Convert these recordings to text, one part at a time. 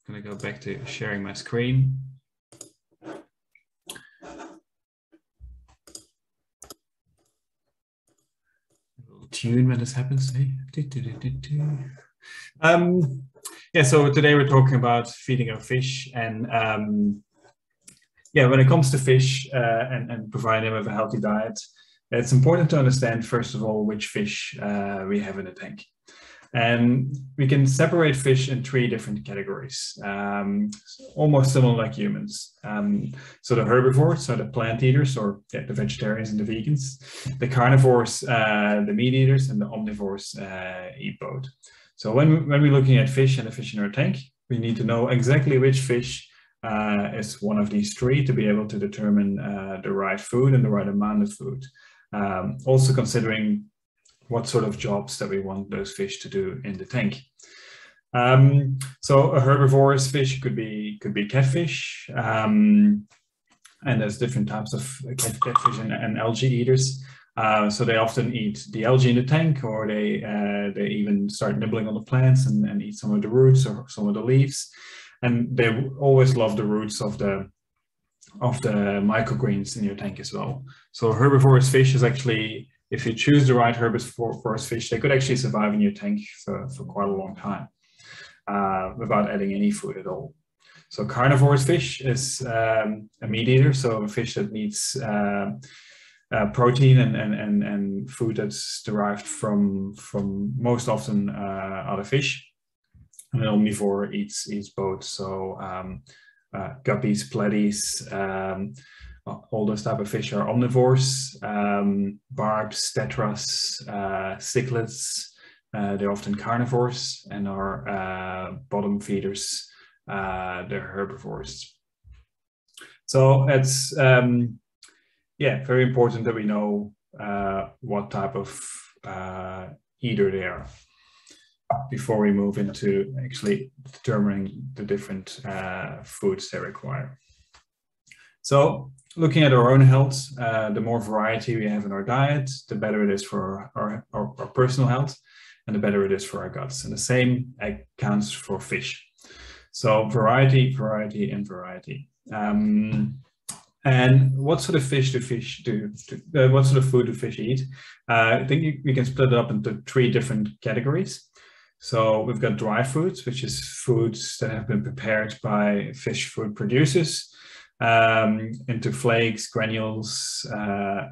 going to go back to sharing my screen. Tune when this happens. Yeah, so today we're talking about feeding our fish, and yeah, when it comes to fish and providing them with a healthy diet, it's important to understand first of all which fish we have in the tank. And we can separate fish in 3 different categories, almost similar like humans. So the herbivores, so the plant eaters, or the vegetarians and the vegans. The carnivores, the meat eaters, and the omnivores eat both. So when we're looking at fish and the fish in our tank, we need to know exactly which fish is one of these 3 to be able to determine the right food and the right amount of food. Also considering what sort of jobs that we want those fish to do in the tank. So a herbivorous fish could be catfish, and there's different types of catfish and algae eaters. So they often eat the algae in the tank, or they even start nibbling on the plants and eat some of the roots or some of the leaves. And they always love the roots of the microgreens in your tank as well. So herbivorous fish is actually, if you choose the right herbivorous fish, they could actually survive in your tank for quite a long time without adding any food at all. So carnivorous fish is a meat eater, so a fish that needs protein and food that's derived from most often other fish. And an omnivore eats both, so guppies, platies, all those type of fish are omnivores. Barbs, tetras, cichlids, they're often carnivores, and are bottom feeders, they're herbivores. So it's yeah, very important that we know what type of eater they are before we move into actually determining the different foods they require. So looking at our own health, the more variety we have in our diet, the better it is for our personal health, and the better it is for our guts. And the same counts for fish. So variety, variety, and variety. And what sort of fish do fish do? What sort of food do fish eat? I think we can split it up into 3 different categories. So we've got dry foods, which is foods that have been prepared by fish food producers, into flakes, granules,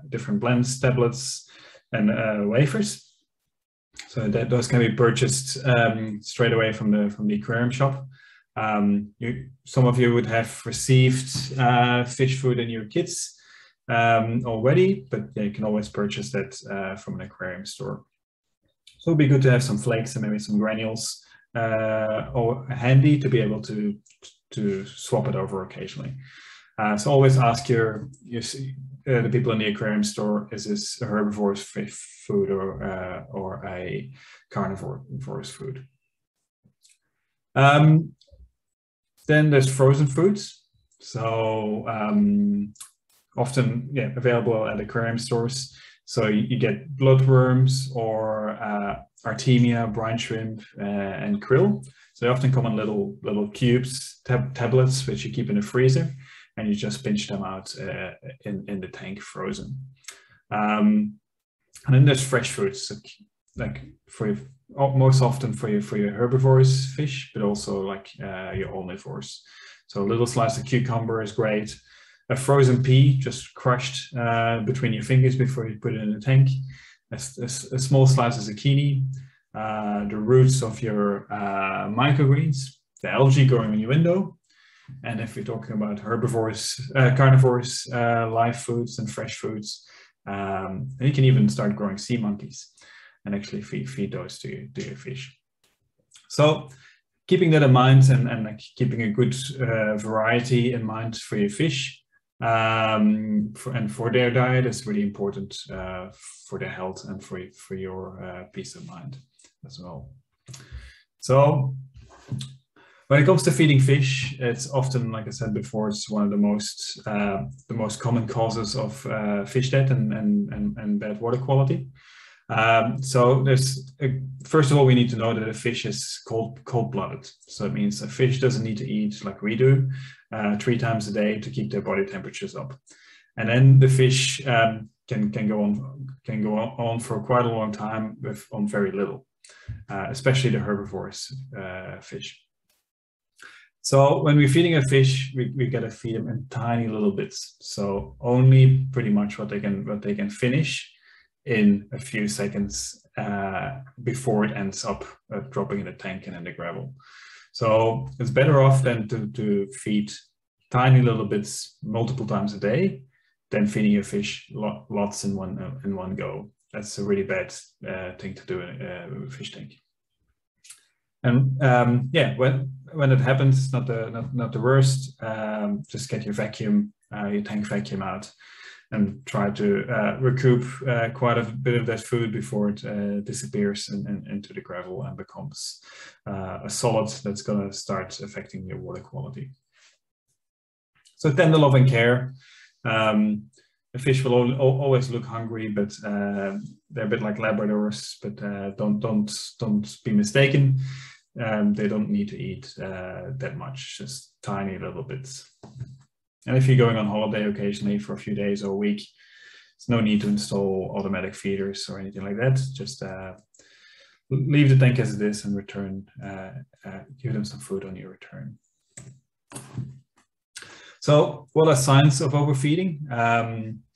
different blends, tablets, and wafers. So those can be purchased straight away from the aquarium shop. Some of you would have received fish food in your kits already, but you can always purchase that from an aquarium store. So it'd be good to have some flakes and maybe some granules or handy to be able to swap it over occasionally. So always ask the people in the aquarium store, is this a herbivorous fish food or a carnivorous food? Then there's frozen foods. So often available at aquarium stores. So you get bloodworms or artemia, brine shrimp, and krill. So they often come in little cubes, tablets, which you keep in the freezer, and you just pinch them out in the tank frozen. And then there's fresh foods, like most often for your herbivorous fish, but also like your omnivores. So a little slice of cucumber is great. A frozen pea, just crushed between your fingers before you put it in the tank. A small slice of zucchini. The roots of your microgreens. The algae growing in your window. And if you're talking about herbivores, carnivores, live foods and fresh foods, then you can even start growing sea monkeys and actually feed those to your fish. So keeping that in mind and like keeping a good variety in mind for your fish and for their diet is really important for their health and for your peace of mind as well. So when it comes to feeding fish, it's often, like I said before, it's one of the most common causes of fish death and bad water quality. So first of all, we need to know that a fish is cold-blooded. So it means a fish doesn't need to eat like we do 3 times a day to keep their body temperatures up. And then the fish can go on for quite a long time on very little, especially the herbivorous fish. So when we're feeding a fish, we gotta feed them in tiny little bits. So only pretty much what they can finish in a few seconds before it ends up dropping in the tank and in the gravel. So it's better off than to feed tiny little bits multiple times a day than feeding your fish lots in one go. That's a really bad thing to do in a fish tank. And yeah, when it happens, not the worst. Just get your tank vacuum out, and try to recoup quite a bit of that food before it disappears into the gravel and becomes a solid that's going to start affecting your water quality. So tender love and care. The fish will always look hungry, but they're a bit like Labradors, but don't be mistaken. They don't need to eat that much, just tiny little bits. And if you're going on holiday occasionally for a few days or a week, there's no need to install automatic feeders or anything like that. Just leave the tank as it is and return, give them some food on your return. So what are signs of overfeeding?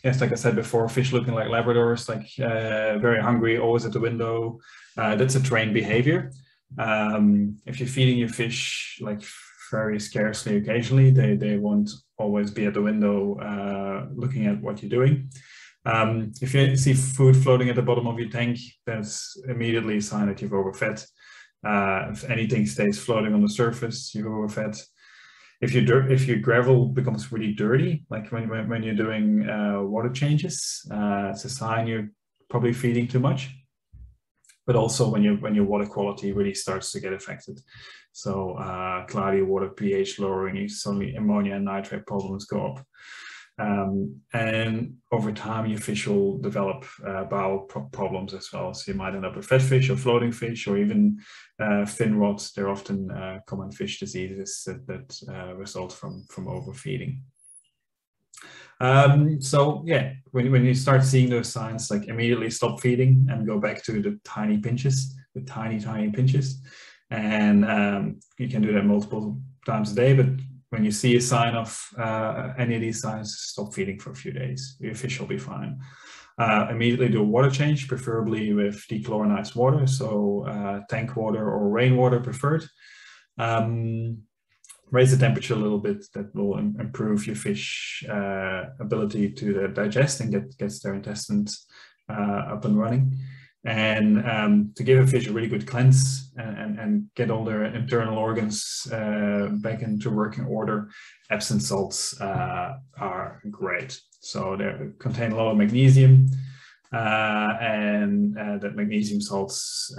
Yes, like I said before, fish looking like Labradors, like very hungry, always at the window. That's a trained behavior. If you're feeding your fish like very scarcely occasionally, they won't always be at the window looking at what you're doing. If you see food floating at the bottom of your tank, that's immediately a sign that you've overfed. If anything stays floating on the surface, you've overfed. If your gravel becomes really dirty, like when you're doing water changes, it's a sign you're probably feeding too much. But also when your water quality really starts to get affected. So cloudy water, pH lowering, suddenly ammonia and nitrate problems go up. And over time, your fish will develop bowel problems as well. So you might end up with fat fish or floating fish or even fin rots. They're often common fish diseases that result from overfeeding. So yeah, when you start seeing those signs, like immediately stop feeding and go back to the tiny pinches, the tiny pinches. And you can do that multiple times a day, but when you see a sign of any of these signs, stop feeding for a few days. Your fish will be fine. Immediately do a water change, preferably with dechlorinized water, so tank water or rainwater preferred. Raise the temperature a little bit. That will improve your fish ability to digest and gets their intestines up and running. And to give a fish a really good cleanse and get all their internal organs back into working order, Epsom salts are great. So they contain a lot of magnesium, and that magnesium salts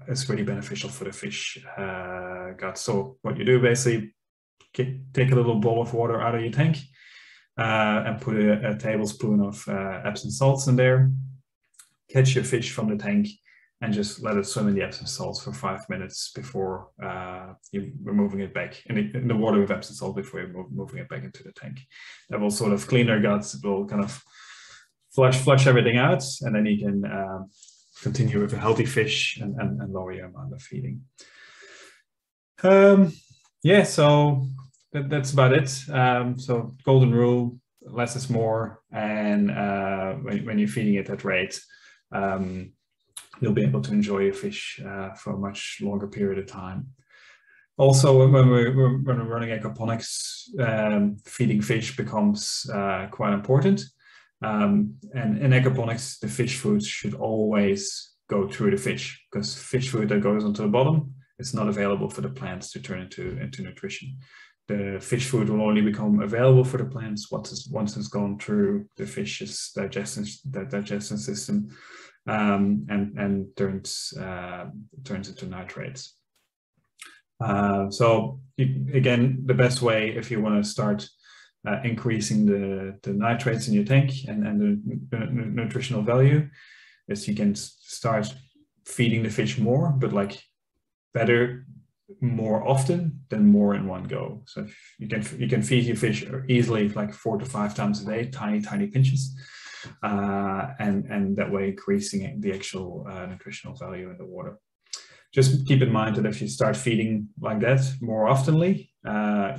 is really beneficial for the fish gut. So what you do basically, take a little bowl of water out of your tank and put a tablespoon of Epsom salts in there. Catch your fish from the tank and just let it swim in the Epsom salts for 5 minutes before you're moving it back in the water with Epsom salt before you're moving it back into the tank. That will sort of clean their guts. It will kind of flush everything out, and then you can continue with a healthy fish and lower your amount of feeding. Yeah, so that's about it. So golden rule, less is more, and when you're feeding it at rate, you'll be able to enjoy your fish for a much longer period of time. Also, when we're running aquaponics, feeding fish becomes quite important. And in aquaponics, the fish food should always go through the fish, because fish food that goes onto the bottom is not available for the plants to turn into nutrition. The fish food will only become available for the plants once it's gone through the fish's digestion system and turns into nitrates. So again, the best way if you want to start increasing the nitrates in your tank and the nutritional value, is you can start feeding the fish more, but like better more often than more in one go. So if you can feed your fish easily like 4 to 5 times a day, tiny pinches, and that way increasing the actual nutritional value in the water. Just keep in mind that if you start feeding like that more oftenly,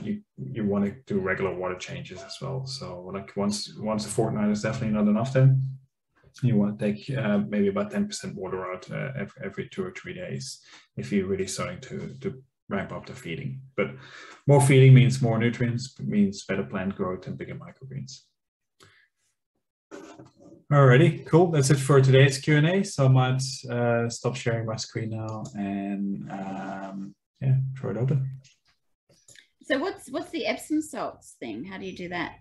you want to do regular water changes as well. So like once a fortnight is definitely not enough. Then you want to take maybe about 10% water out every 2 or 3 days if you're really starting to ramp up the feeding. But more feeding means more nutrients, means better plant growth and bigger microgreens. Alrighty, cool. That's it for today's Q&A. So I might stop sharing my screen now and yeah, throw it open. So what's the Epsom salts thing? How do you do that?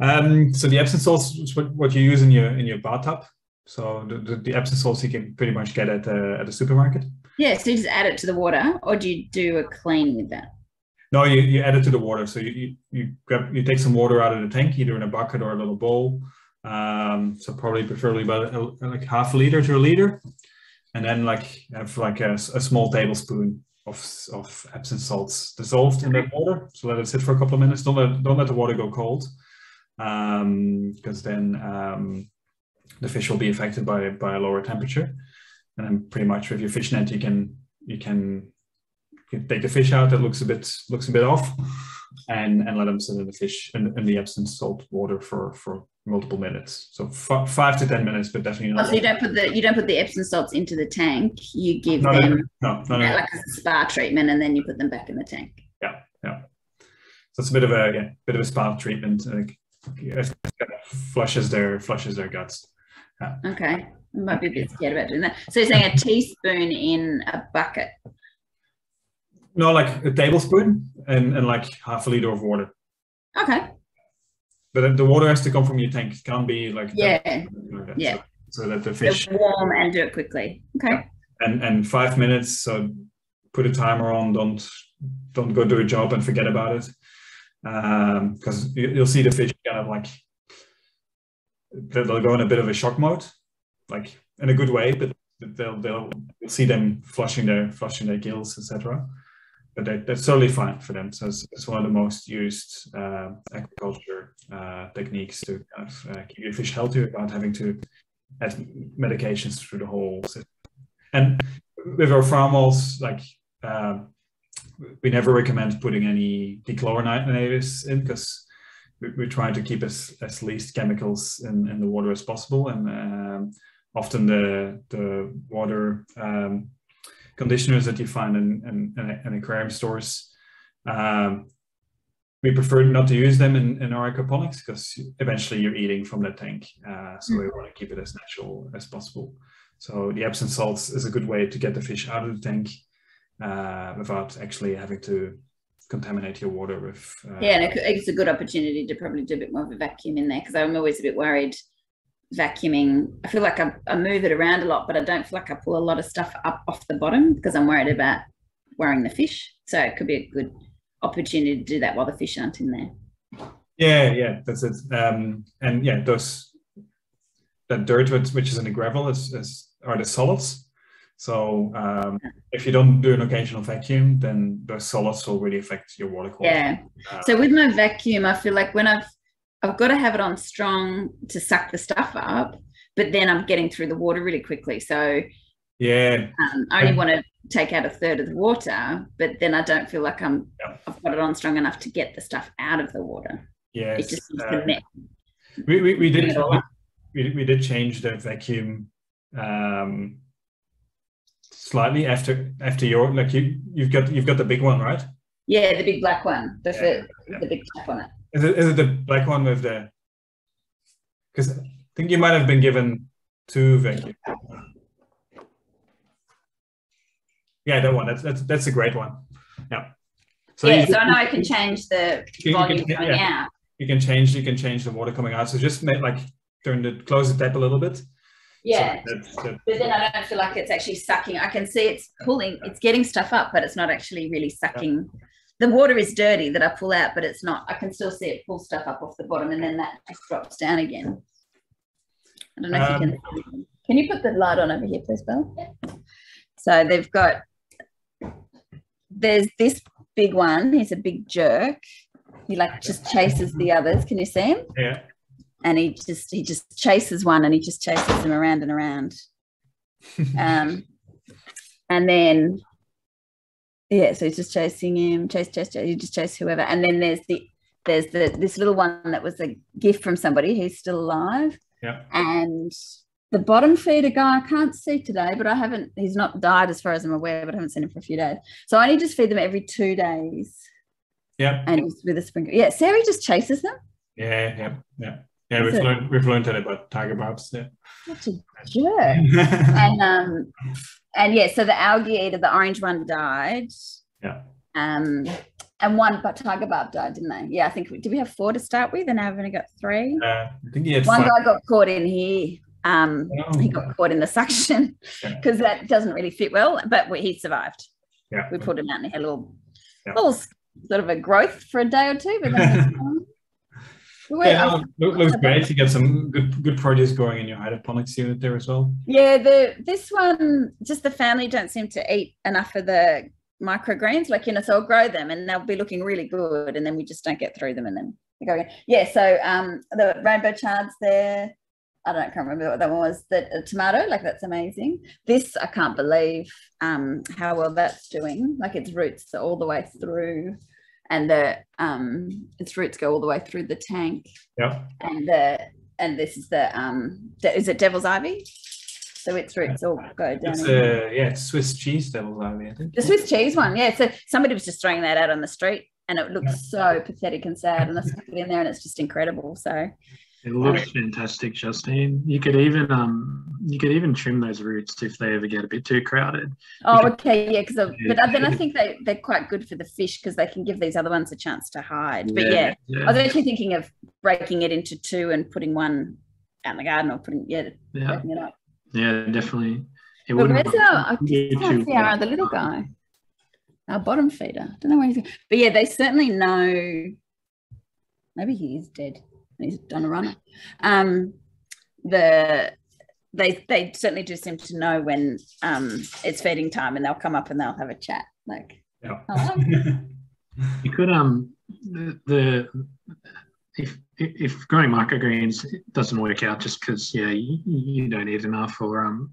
So the Epsom salts is what you use in your bathtub. So the Epsom salts you can pretty much get at the supermarket. Yeah, so you just add it to the water, or do you do a clean with that? No, you add it to the water. So you take some water out of the tank, either in a bucket or a little bowl. So preferably about like half a liter to a liter, and then like have like a small tablespoon of Epsom salts dissolved in that water. So let it sit for a couple of minutes. Don't let the water go cold, because then the fish will be affected by a lower temperature. And then pretty much with your fish net, you can take the fish out that looks a bit off, and let them sit in the fish in the Epsom salt water for multiple minutes. So 5 to 10 minutes, but definitely not. Oh, so you don't put the Epsom salts into the tank. You give them like a spa treatment, and then you put them back in the tank. Yeah. So it's a bit of a spa treatment. It flushes their guts. Yeah. Okay, I might be a bit scared about doing that. So you're saying a teaspoon in a bucket? No, like a tablespoon and like half a liter of water. Okay. But the water has to come from your tank. It can't be like yeah. So that the fish warm and do it quickly. Okay. Yeah. And 5 minutes. So put a timer on. Don't go do a job and forget about it. Because you'll see the fish kind of like they'll go in a bit of a shock mode, like in a good way. But you'll see them flushing their gills, etc. But that's totally fine for them. So it's one of the most used aquaculture techniques to kind of keep your fish healthy without having to add medications through the whole system. And with our Farmwalls, like we never recommend putting any dechlorinators in, because we're trying to keep as least chemicals in the water as possible. And often the water conditioners that you find in aquarium stores, we prefer not to use them in our aquaponics, because eventually you're eating from the tank. So we want to keep it as natural as possible. So the Epsom salts is a good way to get the fish out of the tank without actually having to contaminate your water with... yeah, and it's a good opportunity to probably do a bit more of a vacuum in there, because I'm always a bit worried vacuuming. I feel like I move it around a lot, but I don't feel like I pull a lot of stuff up off the bottom, because I'm worried about worrying the fish. So it could be a good opportunity to do that while the fish aren't in there. Yeah, that's it. And yeah, that dirt which is in the gravel are the solids. So if you don't do an occasional vacuum, then the solids will really affect your water quality. Yeah. So with my vacuum, I feel like when I've got to have it on strong to suck the stuff up, but then I'm getting through the water really quickly. So yeah, I only want to take out a third of the water, but then I don't feel like I've got it on strong enough to get the stuff out of the water. Yeah, it just seems to net. We did change the vacuum slightly after your, like you've got the big one, right? Yeah, the big black one, the big tap on it. Is it the black one with the? Because I think you might have been given 2 vacuums. Yeah, that one. That's a great one. Yeah. So yeah, so I know I can change the volume coming out. You can change the water coming out. So just close the tap a little bit. Yeah, so but then I don't feel like it's actually sucking. I can see it's pulling, it's getting stuff up, but it's not actually really sucking. Yeah. The water is dirty that I pull out, but it's not. I can still see it pull stuff up off the bottom, and then that just drops down again. I don't know if you can. Can you put the light on over here, please, Belle? So they've got. There's this big one. He's a big jerk. He like just chases the others. Can you see him? Yeah. And he just chases one, and he just chases them around and around. And then so he's just chasing him, chase. You just chase whoever. And then there's this little one that was a gift from somebody. He's still alive. Yeah. And the bottom feeder guy I can't see today, but he's not died as far as I'm aware, but I haven't seen him for a few days. So I only just feed them every 2 days. Yeah. And just with a sprinkler. Yeah, Sarah just chases them. Yeah, we've learned that about tiger barbs. Yeah. Such a jerk. and yeah, so the algae-eater, the orange one died. Yeah. And one tiger barb died, didn't they? Yeah, I think did we have 4 to start with, and now I've only got 3? I think he had one 5. guy got caught in here. He got caught in the suction because that doesn't really fit well, but he survived. Yeah. We put him out and he had a little sort of a growth for a day or 2, but then looks great. You get some good produce going in your hydroponics unit there as well. Yeah, this one, just the family don't seem to eat enough of the microgreens, so I'll grow them and they'll be looking really good, and then we just don't get through them, and then we go again. Yeah, so the rainbow chards there, can't remember what that one was. The tomato, that's amazing. This, I can't believe how well that's doing. Its roots are all the way through, and its roots go all the way through the tank. Yeah. And this is is it devil's ivy? So its roots all go down. It's Swiss cheese devil's ivy, I think. The Swiss cheese one, yeah. So somebody was just throwing that out on the street, and it looks so pathetic and sad, and I stuck it in there, and it's just incredible. So. It looks fantastic, Justine. You could even trim those roots if they ever get a bit too crowded. Oh, okay, yeah. But then I think they're quite good for the fish because they can give these other ones a chance to hide. But I was actually thinking of breaking it into 2 and putting one out in the garden, or breaking it up. Yeah, definitely. But where's our other little guy? Our bottom feeder. I don't know where he's. But yeah, they certainly know. Maybe he is dead. He's done a runner. They certainly do seem to know when it's feeding time, and they'll come up and they'll have a chat. You could if growing microgreens doesn't work out just because you don't eat enough, or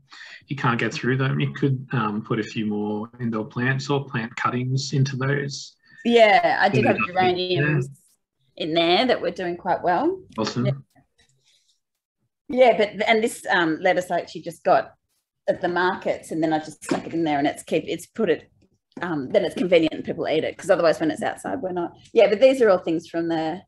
you can't get through them, you could put a few more indoor plants or plant cuttings into those. Yeah, I did have geraniums in there that were doing quite well. Awesome. Yeah, but this lettuce I actually just got at the markets, and then I just stuck it in there, and then it's convenient and people eat it, because otherwise when it's outside we're not. Yeah, but these are all things from the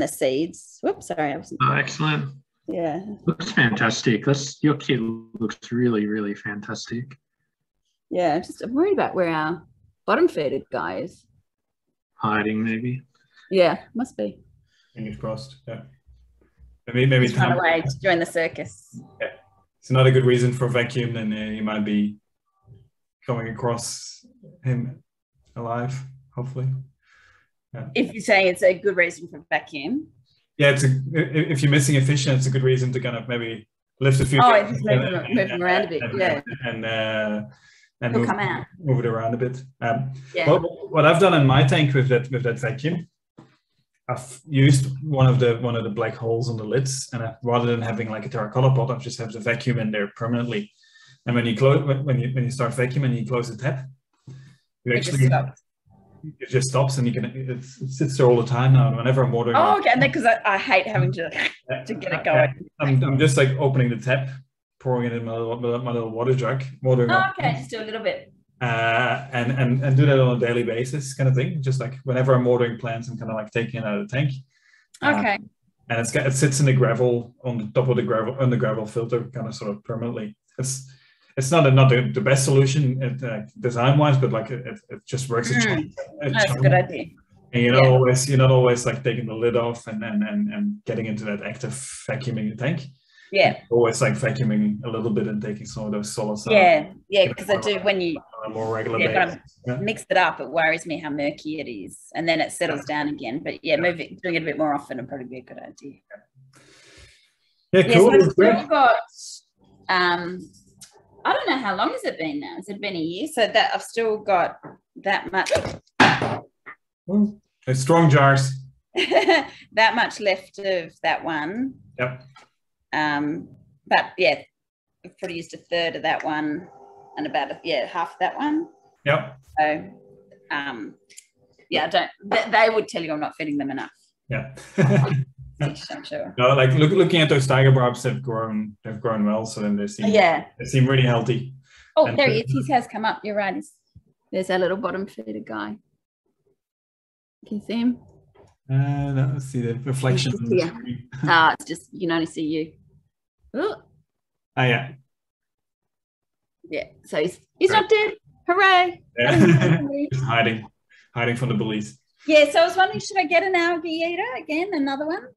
seeds. Whoops, sorry. Excellent. Yeah. Looks fantastic. Your kit looks really, really fantastic. Yeah, I'm worried about where our bottom feeder guy is. Hiding, maybe. Yeah, must be. Fingers crossed. Yeah. Maybe run away to join the circus. Yeah. It's not a good reason for vacuum, then you might be coming across him alive, hopefully. Yeah. If you're saying it's a good reason for vacuum. Yeah, if you're missing a fish, then it's a good reason to kind of maybe lift a few. Just move him around a bit, and he'll come out. Move it around a bit. What I've done in my tank with that vacuum, I've used one of the black holes on the lids, and rather than having a terracotta pot, I've just have the vacuum in there permanently. And when you when you start vacuuming, you close the tap. It just stops, and it sits there all the time now. And whenever I'm watering, okay, and because I hate having to get it going. I'm just opening the tap, pouring it in my little water jug, watering. Just do a little bit. And do that on a daily basis, kind of thing. Just whenever I'm watering plants, I'm kind of taking it out of the tank. Okay. And it sits in the gravel on the top of the gravel, on the gravel filter, kind of sort of permanently. It's not the best solution design wise, but it just works. That's a good idea. And you're not always taking the lid off and getting into that active vacuuming the tank. Yeah. Always vacuuming a little bit and taking some of those solids out. Yeah, because I do when you on a more regular basis. Mix it up, it worries me how murky it is, and then it settles down again. But doing it a bit more often would probably be a good idea. Yeah, cool. Yes, I've still got, I don't know how long has it been now. Has it been a year? So that I've still got that much. Well, strong jars. That much left of that one. Yep. But yeah, I've probably used a third of that one and about half of that one. Yep. So yeah, they would tell you I'm not feeding them enough. Yeah. Fish, I'm sure. No, like looking at those tiger barbs, they've grown well. So then they seem really healthy. Oh, and there he is. His has come up. You're right. There's our little bottom feeder guy. Can you see him? No, let's see the reflection. It's just you can only see you. Oh yeah. Yeah. So he's not dead. Hooray! Yeah. He's hiding from the bullies. Yeah. So I was wondering, should I get an algae-eater again? Another one?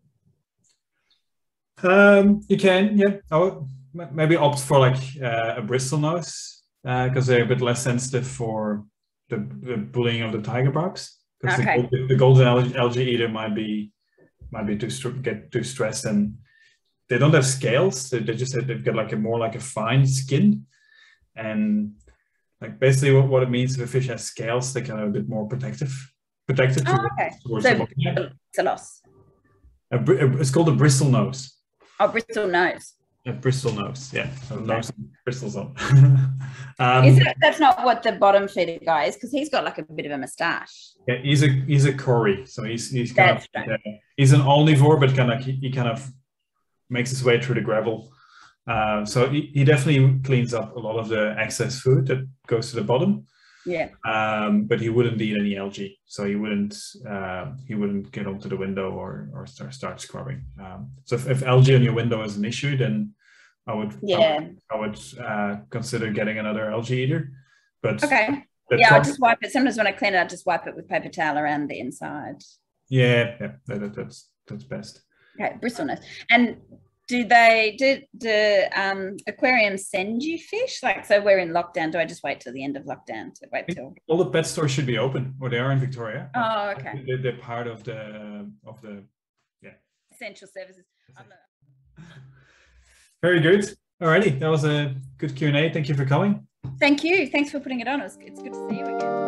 You can, yeah. Oh, maybe opt for like a bristlenose because they're a bit less sensitive for the bullying of the tiger barbs. Because the golden algae-eater might be get too stressed, and they don't have scales. They just they've got like a fine skin, and like basically what it means if a fish has scales, they can have a bit more protected. Oh, okay. So it's a loss. It's called a bristlenose. Oh, bristlenose. A bristlenose, yeah. So nose and bristles on. That's not what the bottom feeder guy is, because he's got like a bit of a moustache. Yeah, he's a Cory, so he's kind of he's an omnivore, but he kind of makes his way through the gravel. So he definitely cleans up a lot of the excess food that goes to the bottom. Yeah. But he wouldn't eat any algae, so he wouldn't get onto the window or start scrubbing. So if algae on your window is an issue, then I would consider getting another algae-eater. But okay. Yeah, I just wipe it. Sometimes when I clean it, I just wipe it with paper towel around the inside. Yeah, that's best. Okay, bristlenose. And do the aquariums send you fish? Like, so we're in lockdown. Do I just wait till the end of lockdown to wait till? All the pet stores should be open, or they are in Victoria. Oh, okay. They're part of the essential services. Very good. Alrighty, that was a good Q&A. Thank you for coming. Thank you. Thanks for putting it on. It's good to see you again.